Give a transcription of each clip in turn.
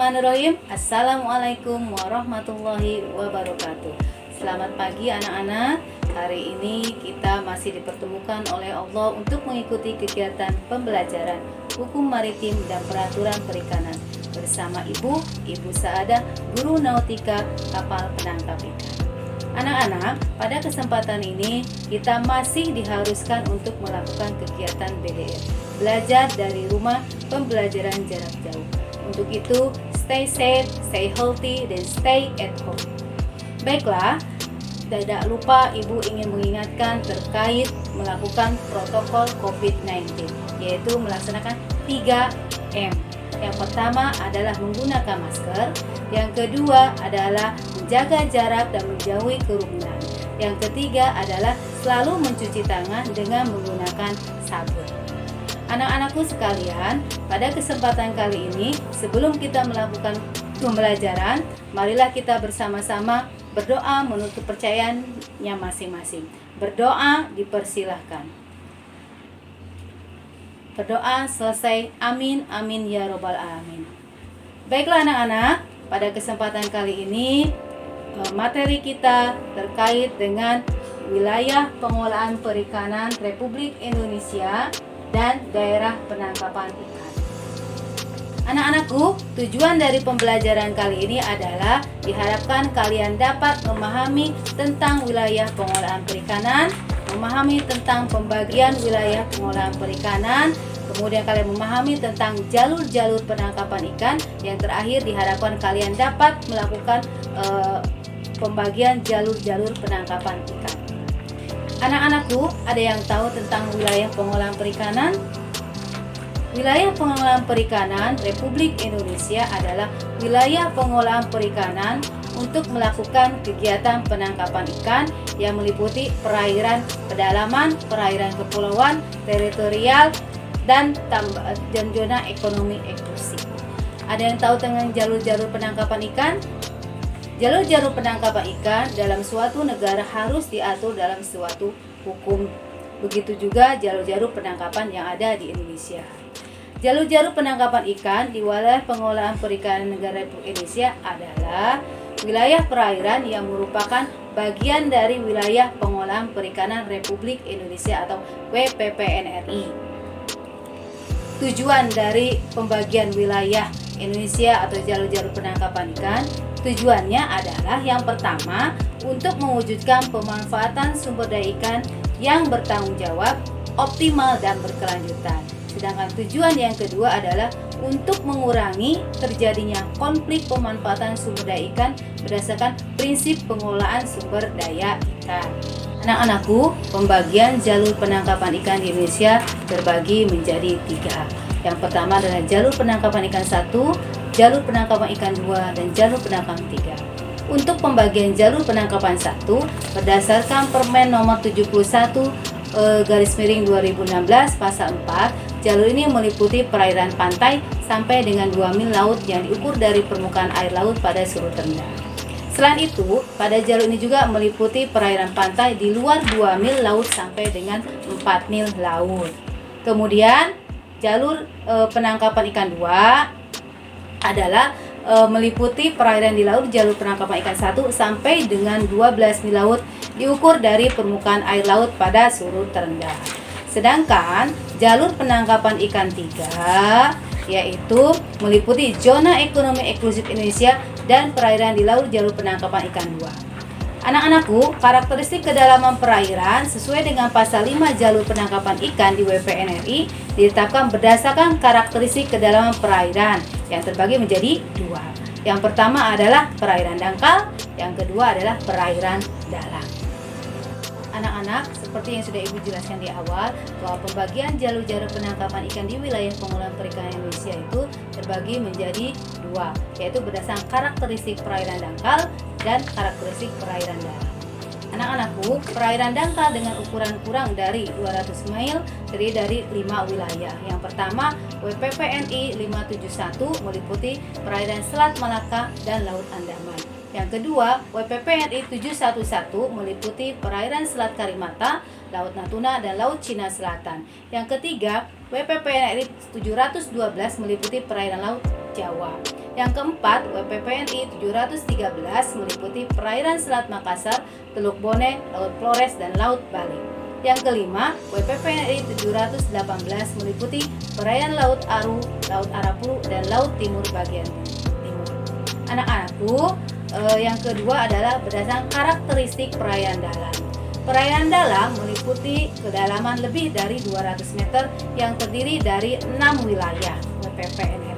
Bismillahirrahmanirrahim. Assalamualaikum warahmatullahi wabarakatuh. Selamat pagi anak-anak. Hari ini kita masih dipertemukan oleh Allah untuk mengikuti kegiatan pembelajaran hukum maritim dan peraturan perikanan bersama Ibu Saadah, guru nautika kapal penangkap ikan. Anak-anak, pada kesempatan ini kita masih diharuskan untuk melakukan kegiatan BDR, belajar dari rumah, pembelajaran jarak jauh. Untuk itu, stay safe, stay healthy, dan stay at home. Baiklah, tidak lupa Ibu ingin mengingatkan terkait melakukan protokol COVID-19, yaitu melaksanakan 3M. Yang pertama adalah menggunakan masker, yang kedua adalah menjaga jarak dan menjauhi kerumunan, yang ketiga adalah selalu mencuci tangan dengan menggunakan sabun. Anak-anakku sekalian, pada kesempatan kali ini, sebelum kita melakukan pembelajaran, marilah kita bersama-sama berdoa menurut kepercayaannya masing-masing. Berdoa dipersilahkan. Berdoa selesai. Amin, amin ya robbal alamin. Baiklah anak-anak, pada kesempatan kali ini materi kita terkait dengan wilayah pengolahan perikanan Republik Indonesia dan daerah penangkapan ikan. Anak-anakku, tujuan dari pembelajaran kali ini adalah diharapkan kalian dapat memahami tentang wilayah pengolahan perikanan, memahami tentang pembagian wilayah pengolahan perikanan, kemudian kalian memahami tentang jalur-jalur penangkapan ikan, yang terakhir diharapkan kalian dapat melakukan pembagian jalur-jalur penangkapan ikan. Anak-anakku, ada yang tahu tentang wilayah pengolahan perikanan? Wilayah pengolahan perikanan Republik Indonesia adalah wilayah pengolahan perikanan untuk melakukan kegiatan penangkapan ikan yang meliputi perairan pedalaman, perairan kepulauan, teritorial, dan zona ekonomi eksklusif. Ada yang tahu tentang jalur-jalur penangkapan ikan? Jalur-jalur penangkapan ikan dalam suatu negara harus diatur dalam suatu hukum. Begitu juga jalur-jalur penangkapan yang ada di Indonesia. Jalur-jalur penangkapan ikan di wilayah pengolahan perikanan negara Republik Indonesia adalah wilayah perairan yang merupakan bagian dari wilayah pengolahan perikanan Republik Indonesia atau WPPNRI. Tujuan dari pembagian wilayah Indonesia atau jalur-jalur penangkapan ikan, tujuannya adalah yang pertama untuk mewujudkan pemanfaatan sumber daya ikan yang bertanggung jawab, optimal dan berkelanjutan. Sedangkan tujuan yang kedua adalah untuk mengurangi terjadinya konflik pemanfaatan sumber daya ikan berdasarkan prinsip pengelolaan sumber daya ikan. Anak-anakku, pembagian jalur penangkapan ikan di Indonesia terbagi menjadi 3. Yang pertama adalah jalur penangkapan ikan 1, jalur penangkapan ikan 2, dan jalur penangkapan 3. Untuk pembagian jalur penangkapan 1, berdasarkan Permen nomor 71 /2016 pasal 4, jalur ini meliputi perairan pantai sampai dengan 2 mil laut yang diukur dari permukaan air laut pada surut rendah. Selain itu, pada jalur ini juga meliputi perairan pantai di luar 2 mil laut sampai dengan 4 mil laut. Kemudian, jalur penangkapan ikan 2 adalah meliputi perairan di laut jalur penangkapan ikan 1 sampai dengan 12 mil laut diukur dari permukaan air laut pada surut terendah. Sedangkan jalur penangkapan ikan 3 yaitu meliputi zona ekonomi eksklusif Indonesia dan perairan di laut jalur penangkapan ikan 2. Anak-anakku, karakteristik kedalaman perairan sesuai dengan pasal 5 jalur penangkapan ikan di WPNRI ditetapkan berdasarkan karakteristik kedalaman perairan yang terbagi menjadi 2. Yang pertama adalah perairan dangkal, yang kedua adalah perairan dalam. Anak-anak, seperti yang sudah Ibu jelaskan di awal, bahwa pembagian jalur-jalur penangkapan ikan di wilayah pengolahan perikanan Indonesia itu terbagi menjadi 2, yaitu berdasarkan karakteristik perairan dangkal dan karakteristik perairan dalam. Anak-anakku, perairan dangkal dengan ukuran kurang dari 200 mil terdiri dari 5 wilayah. Yang pertama, WPPNI 571 meliputi perairan Selat Malaka dan Laut Andaman. Yang kedua, WPPNI 711 meliputi perairan Selat Karimata, Laut Natuna, dan Laut Cina Selatan. Yang ketiga, WPPNI 712 meliputi perairan Laut Jawa. Yang keempat, WPPNI 713 meliputi perairan Selat Makassar, Teluk Bone, Laut Flores, dan Laut Bali. Yang kelima, WPPNI 718 meliputi perairan Laut Aru, Laut Arafuru, dan Laut Timur bagian timur. Anak-anakku, yang kedua adalah berdasarkan karakteristik perairan dalam. Perairan dalam meliputi kedalaman lebih dari 200 meter yang terdiri dari 6 wilayah WPPNI.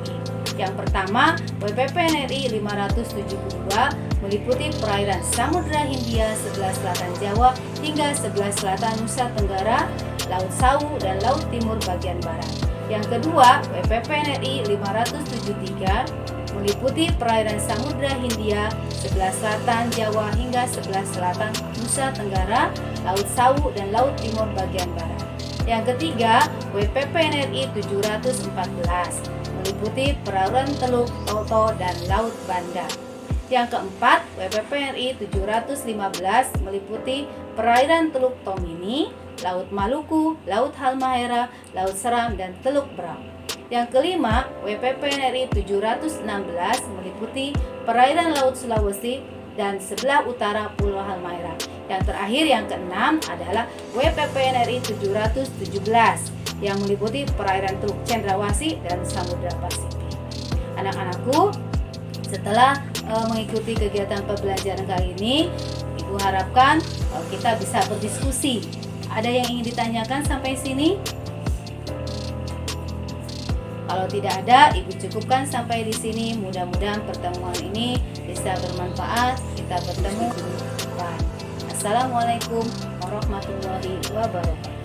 Yang pertama, WPPNI 572 meliputi perairan Samudra Hindia sebelah selatan Jawa hingga sebelah selatan Nusa Tenggara, Laut Sawu, dan Laut Timur bagian barat. Yang kedua, WPPNI 573 meliputi perairan Samudra Hindia sebelah selatan Jawa hingga sebelah selatan Nusa Tenggara, Laut Sawu, dan Laut Timur bagian barat. Yang ketiga, WPPNI 714 meliputi perairan Teluk Toto dan Laut Banda. Yang keempat, WPPNI 715 meliputi perairan Teluk Tomini, Laut Maluku, Laut Halmahera, Laut Seram, dan Teluk Berau. Yang kelima, WPPNI 716 meliputi perairan Laut Sulawesi dan sebelah utara Pulau Halmahera. Yang terakhir, yang keenam adalah WPPNI 717 yang meliputi perairan Teluk Cendrawasih dan Samudra Pasifik. Anak-anakku, setelah mengikuti kegiatan pembelajaran kali ini, Ibu harapkan kita bisa berdiskusi. Ada yang ingin ditanyakan sampai sini? Kalau tidak ada, Ibu cukupkan sampai di sini. Mudah-mudahan pertemuan ini bisa bermanfaat. Kita bertemu di depan. Assalamualaikum warahmatullahi wabarakatuh.